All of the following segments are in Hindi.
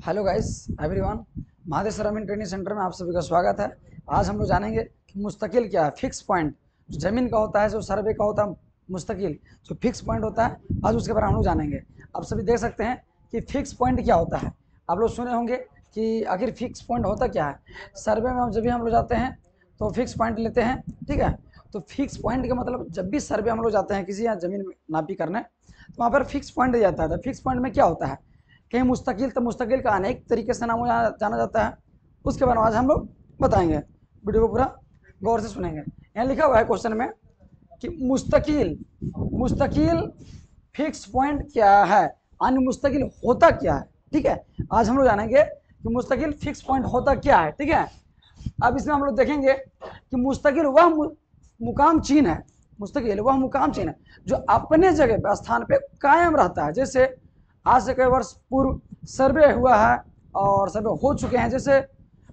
हेलो गाइस एवरीवन, महादेव सरामिन ट्रेनिंग सेंटर में आप सभी का स्वागत है। आज हम लोग जानेंगे कि मुस्तकिल क्या है। फिक्स पॉइंट जो ज़मीन का होता है, जो सर्वे का होता है, मुस्तकिल जो फिक्स पॉइंट होता है, आज उसके बारे में हम लोग जानेंगे। आप सभी देख सकते हैं कि फिक्स पॉइंट क्या होता है। आप लोग सुने होंगे कि आखिर फिक्स पॉइंट होता क्या है। सर्वे में जब भी हम लोग जाते हैं तो फिक्स पॉइंट लेते हैं, ठीक है। तो फिक्स पॉइंट का मतलब जब भी सर्वे हम लोग जाते हैं किसी यहाँ ज़मीन नापी करने, तो वहाँ पर फिक्स पॉइंट दिया जाता है। तो फिक्स पॉइंट में क्या होता है, कहीं मुस्तकिल, तो मुस्तकिल का अनेक तरीके से नाम जाना जाता है। उसके बारे में आज हम लोग बताएंगे। वीडियो को पूरा गौर से सुनेंगे। यहाँ लिखा हुआ है क्वेश्चन में कि मुस्तकिल मुस्तकिल फिक्स पॉइंट क्या है, यानी मुस्तकिल होता क्या है, ठीक है। आज हम लोग जानेंगे कि मुस्तकिल फिक्स पॉइंट होता क्या है, ठीक है। अब इसमें हम लोग देखेंगे कि मुस्तकिल वह मुकाम चिन्ह है। मुस्तकिल वह मुकाम चिन्ह है जो अपने जगह पर, स्थान पे कायम रहता है। जैसे आज से कई वर्ष पूर्व सर्वे हुआ है और सर्वे हो चुके हैं, जैसे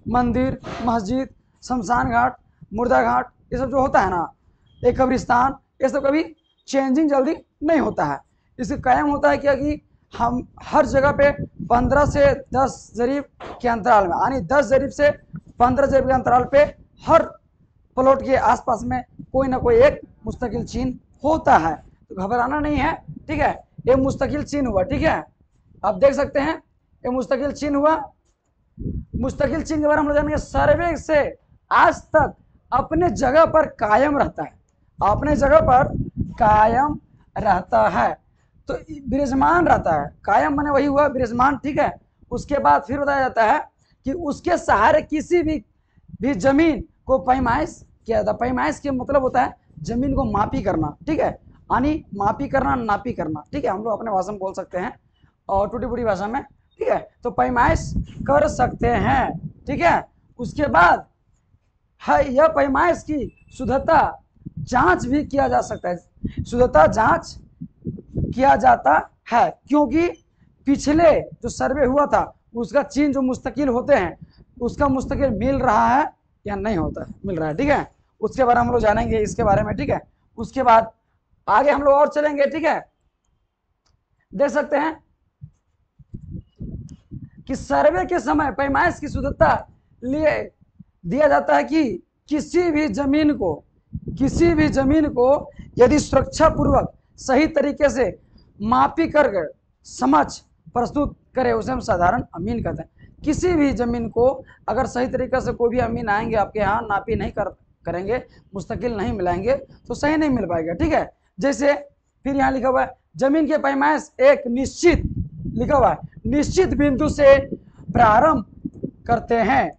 मंदिर, मस्जिद, शमशान घाट, मुर्दा घाट, ये सब जो होता है ना, एक कब्रिस्तान, ये सब कभी चेंजिंग जल्दी नहीं होता है। इससे कायम होता है क्या कि हम हर जगह पे 15 से 10 जरीब के अंतराल में, यानी 10 जरीब से 15 जरीब के अंतराल पे हर प्लॉट के आसपास में कोई ना कोई एक मुस्तकिल चिन्ह होता है। तो घबराना नहीं है, ठीक है। ये मुस्तकिल चिन्ह हुआ, ठीक है। आप देख सकते हैं ये मुस्तकिल चिन्ह हुआ। मुस्तकिल चिन्ह के बारे में हम जानेंगे। सर्वे से आज तक अपने जगह पर कायम रहता है, अपने जगह पर कायम रहता है, तो विराजमान रहता है। कायम माने वही हुआ विराजमान, ठीक है। उसके बाद फिर बताया जाता है कि उसके सहारे किसी भी जमीन को पैमाइश किया जाता है। पैमाइश के मतलब होता है जमीन को मापी करना, ठीक है, यानी मापी करना, नापी करना, ठीक है। हम लोग अपने भाषा में बोल सकते हैं और टूटी फूटी भाषा में, ठीक है। तो पैमाइश कर सकते हैं, ठीक है। उसके बाद है यह पैमाइश की शुद्धता जांच भी किया जा सकता है। शुद्धता जांच किया जाता है क्योंकि पिछले जो सर्वे हुआ था उसका चिन्ह जो मुस्तकिल होते हैं, उसका मुस्तकिल मिल रहा है या नहीं होता है, मिल रहा है, ठीक है। उसके बारे में हम लोग जानेंगे, इसके बारे में, ठीक है। उसके बाद आगे हम लोग और चलेंगे, ठीक है। देख सकते हैं कि सर्वे के समय पैमाइश की शुद्धता लिए दिया जाता है कि किसी भी जमीन को यदि सुरक्षा पूर्वक सही तरीके से मापी कर समझ प्रस्तुत करे, उसे हम साधारण अमीन कहते हैं। किसी भी जमीन को अगर सही तरीके से कोई भी अमीन आएंगे आपके यहाँ, नापी नहीं करेंगे, मुस्तकिल नहीं मिलाएंगे, तो सही नहीं मिल पाएगा, ठीक है। जैसे फिर यहाँ लिखा हुआ है जमीन के पैमाइश एक निश्चित, लिखा हुआ है निश्चित बिंदु से प्रारंभ करते हैं।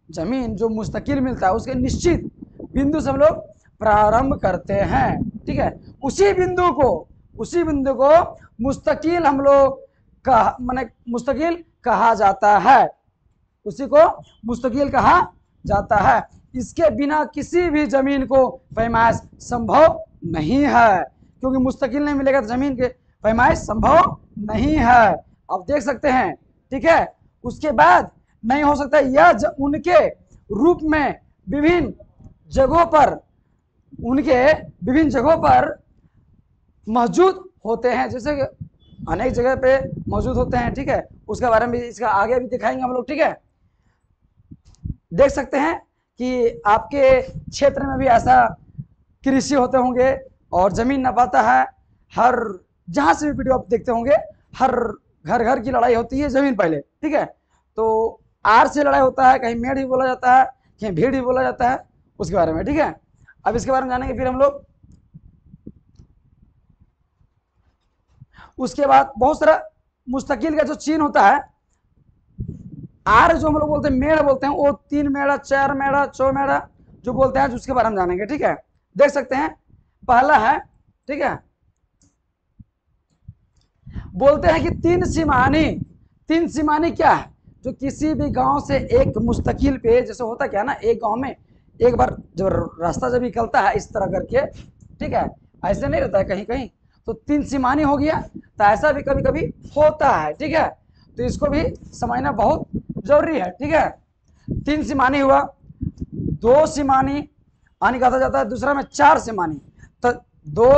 जमीन जो मुस्तकिल मिलता है उसके निश्चित बिंदु से हम लोग प्रारंभ करते हैं, ठीक है। उसी बिंदु को मुस्तकिल हम लोग का माने मुस्तकिल कहा जाता है, उसी को मुस्तकिल कहा जाता है। इसके बिना किसी भी जमीन को पैमाइश संभव नहीं है, क्योंकि मुस्तकिल नहीं मिलेगा तो जमीन के पैमाइश संभव नहीं है। आप देख सकते हैं, ठीक है। उसके बाद नहीं हो सकता यह उनके रूप में विभिन्न जगहों पर मौजूद होते हैं, जैसे कि अनेक जगह पे मौजूद होते हैं, ठीक है। उसके बारे में इसका आगे भी दिखाएंगे हम लोग, ठीक है। देख सकते हैं कि आपके क्षेत्र में भी ऐसा कृषि होते होंगे और जमीन नपाता है। हर जहां से भी वीडियो आप देखते होंगे, हर घर की लड़ाई होती है जमीन पहले, ठीक है। तो आर से लड़ाई होता है, कहीं मेढ़ भी बोला जाता है, कहीं भीड़ भी बोला जाता है, उसके बारे में, ठीक है। अब इसके बारे में जानेंगे फिर हम लोग। उसके बाद बहुत सारा मुस्तकिल का जो चिन्ह होता है, आर जो हम लोग बोलते हैं, मेढ़ बोलते हैं, वो 3 मेढ़ा, 4 मेढ़ा, 6 मेढ़ा जो बोलते हैं, उसके बारे में जानेंगे, ठीक है। देख सकते हैं पहला है, ठीक है, बोलते हैं कि 3 सीमानी क्या है, जो किसी भी गांव से एक मुस्तकिल पे, जैसे होता क्या है ना, एक गांव में एक बार जो रास्ता जब निकलता है इस तरह करके, ठीक है, ऐसे नहीं रहता है कहीं कहीं, तो 3 सीमानी हो गया। तो ऐसा भी कभी कभी होता है, ठीक है। तो इसको भी समझना बहुत जरूरी है, ठीक है। 3 सीमानी हुआ, 2 सीमानी यानी कहा जाता है, दूसरा में 4 सीमानी। तो 2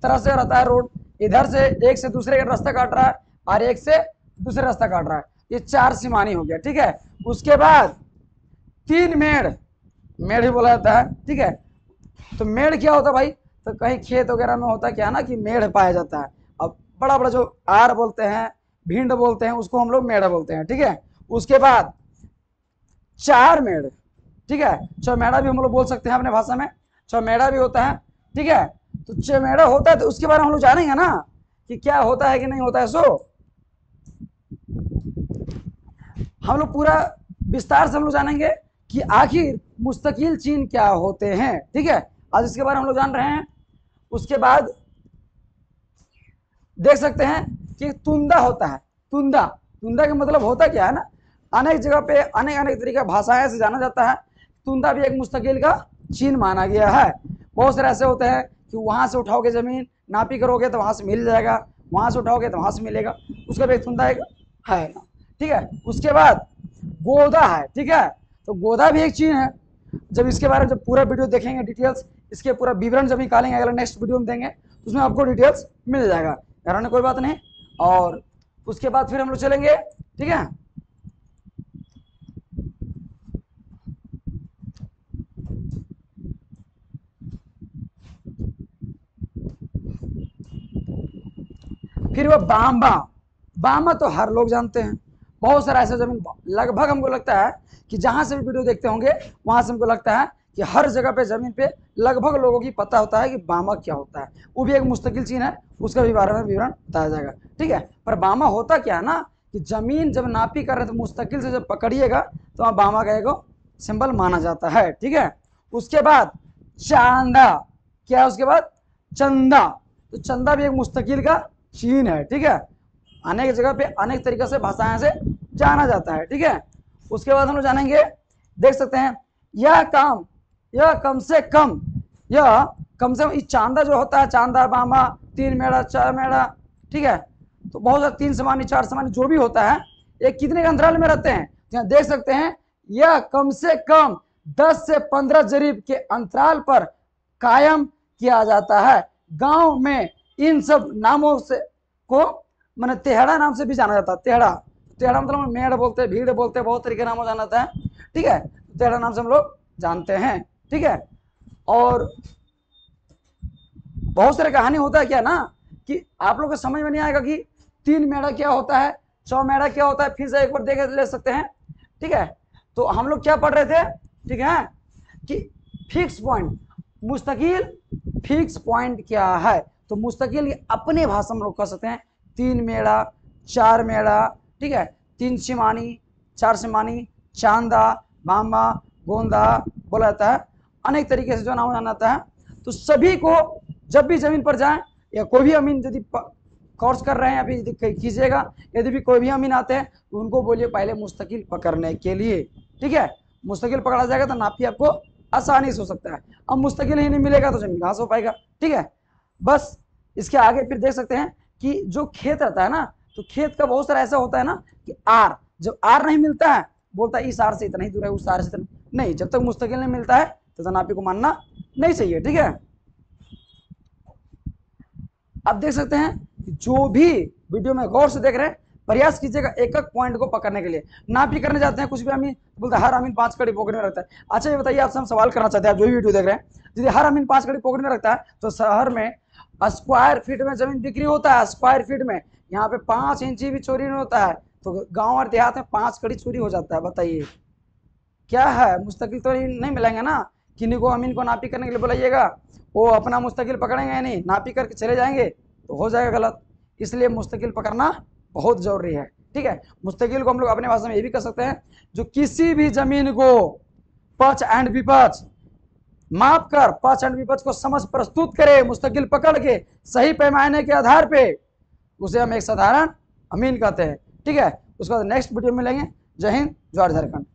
तरह से रहता है रोड, इधर से एक से दूसरे का रास्ता काट रहा है और एक से दूसरे रास्ता काट रहा है, ये 4 सीमानी हो गया, ठीक है। उसके बाद 3 मेड़, मेड़ ही बोला जाता है, ठीक है। तो मेड़ क्या होता है भाई, तो कहीं खेत वगैरह में होता क्या ना कि मेड़ पाया जाता है। अब बड़ा बड़ा जो आर बोलते हैं, भिंड बोलते हैं, उसको हम लोग मेड़ बोलते हैं, ठीक है। उसके बाद 4 मेड़, ठीक है, चौमेड़ा भी हम लोग बोल सकते हैं अपने भाषा में, चौमेड़ा भी होता है, ठीक है। तो चौमेड़ा होता है तो उसके बारे में हम लोग जानेंगे ना कि क्या होता है कि नहीं होता है। सो हम लोग पूरा विस्तार से हम लोग जानेंगे कि आखिर मुस्तकिल चिन्ह क्या होते हैं, ठीक है। आज इसके बारे में हम लोग जान रहे हैं। उसके बाद देख सकते हैं कि तुंदा होता है, तुंदा, तुंदा का मतलब होता क्या है ना, अनेक जगह पे अनेक अनेक तरीके भाषाएं से जाना जाता है। तुंदा भी एक मुस्तकिल का चिन्ह माना गया है। बहुत सारे ऐसे होते हैं कि वहां से उठाओगे जमीन, नापी करोगे तो वहां से मिल जाएगा, वहां से उठाओगे तो वहां से मिलेगा, उसका भी एक तुंदा है ना, ठीक है। उसके बाद गोदा है, ठीक है, तो गोदा भी एक चिन्ह है। जब इसके बारे में जब पूरा वीडियो देखेंगे डिटेल्स, इसके पूरा विवरण जब निकालेंगे अगला नेक्स्ट वीडियो में देंगे, तो उसमें आपको डिटेल्स मिल जाएगा, यार कोई बात नहीं। और उसके बाद फिर हम लोग चलेंगे, ठीक है। फिर वो बामा, बामा तो हर लोग जानते हैं। बहुत सारा ऐसा जमीन, लगभग हमको लगता है कि जहां से भी वीडियो देखते होंगे वहां से हमको लगता है कि हर जगह पे जमीन पे लगभग लोगों की पता होता है कि बामा क्या होता है। वो भी एक मुस्तकिल चीज है, उसका भी बारे में विवरण बताया जाएगा, ठीक है। पर बामा होता क्या है ना कि जमीन जब नापी कर रहे तो मुस्तकिल से जब पकड़िएगा तो वहाँ बामा का एक सिंबल माना जाता है, ठीक है। उसके बाद चांदा, क्या है उसके बाद चंदा, तो चंदा भी एक मुस्तकिल का चिन्ह है, ठीक है। अनेक जगह पे अनेक तरीके से भाषाएं से जाना जाता है, ठीक है। उसके बाद हम लोग जानेंगे, देख सकते हैं यह काम, यह कम से कम, यह कम से कम चांदा जो होता है, चांदा बामा 3 मेड़ा 4 मेड़ा, ठीक है, तो बहुत सारे 3 समानी 4 समानी जो भी होता है, ये कितने के अंतराल में रहते हैं, यहाँ देख सकते हैं यह कम से कम 10 से 15 जरीब के अंतराल पर कायम किया जाता है। गांव में इन सब नामों से को मैंने तेहड़ा नाम से भी जाना जाता है। तेहड़ा, तेहड़ा मतलब मेड़ बोलते हैं, भीड़ बोलते हैं, बहुत तरीके नामों जाना जाता है, ठीक है। तेहड़ा नाम से हम लोग जानते हैं, ठीक है। और बहुत सारे कहानी होता है क्या ना कि आप लोग को समझ में नहीं आएगा कि 3 मेड़ा क्या होता है, 4 मेड़ा क्या होता है, फिर से एक बार देख ले सकते हैं, ठीक है। तो हम लोग क्या पढ़ रहे थे, ठीक है, कि फिक्स पॉइंट, मुस्तकिल फिक्स पॉइंट क्या है। तो मुस्तकिल अपने भाषा में लोग कह सकते हैं 3 मेड़ा 4 मेड़ा, ठीक है, 3 सिमानी 4 सिमानी, चांदा बामा गोंदा बोला जाता है, अनेक तरीके से जो नाम जाना जाता है। तो सभी को जब भी जमीन पर जाएं या कोई भी अमीन यदि कोर्स कर रहे हैं अभी कीजिएगा, यदि भी कोई भी अमीन आते हैं तो उनको बोलिए पहले मुस्तकिल पकड़ने के लिए, ठीक है। मुस्तकिल पकड़ा जाएगा तो नापी आपको आसानी से हो सकता है। अब मुस्तकिल ही नहीं मिलेगा तो जमीन कहाँ से हो पाएगा, ठीक है। बस इसके आगे फिर देख सकते हैं कि जो खेत रहता है ना, तो खेत का बहुत सारा ऐसा होता है ना कि आर, जब आर नहीं मिलता है बोलता है इस आर से इतना ही दूर है, उस आर से इतना नहीं, जब तक मुस्तकिल नहीं मिलता है तो नापी को मानना नहीं चाहिए, ठीक है। अब देख सकते हैं जो भी वीडियो में गौर से देख रहे हैं प्रयास कीजिएगा एक एक पॉइंट को पकड़ने के लिए। नापी करने जाते हैं कुछ भी अमीन बोलते हैं हर अमीन 5 कड़ी पॉकेट में रखता है। अच्छा ये बताइए, आपसे हम सवाल करना चाहते हैं, आप जो भी वीडियो देख रहे हैं, यदि हर अमीन 5 कड़ी पॉकेट में रखता है तो शहर में स्क्वायर फीट में जमीन बिक्री होता है, स्क्वायर फीट में, यहाँ पे 5 इंची भी चोरी नहीं होता है, तो गाँव और देहात में 5 कड़ी चोरी हो जाता है। बताइए क्या है, मुस्तकिल तो नहीं मिलेंगे ना। किन्हीं को अमीन को नापी करने के लिए बुलाइएगा, वो अपना मुस्तकिल पकड़ेंगे नहीं, नापी करके चले जाएंगे तो हो जाएगा गलत। इसलिए मुस्तकिल पकड़ना बहुत जरूरी है, ठीक है। मुस्तकिल को हम लोग अपने भाषा में ये भी कर सकते हैं जो किसी भी जमीन को पक्ष एंड विपक्ष माप कर पक्ष एंड विपक्ष को समझ प्रस्तुत करे, मुस्तकिल पकड़ के सही पैमाने के आधार पे, उसे हम एक साधारण अमीन कहते हैं, ठीक है। उसके बाद नेक्स्ट वीडियो में मिलेंगे। जय हिंद, जय झारखंड।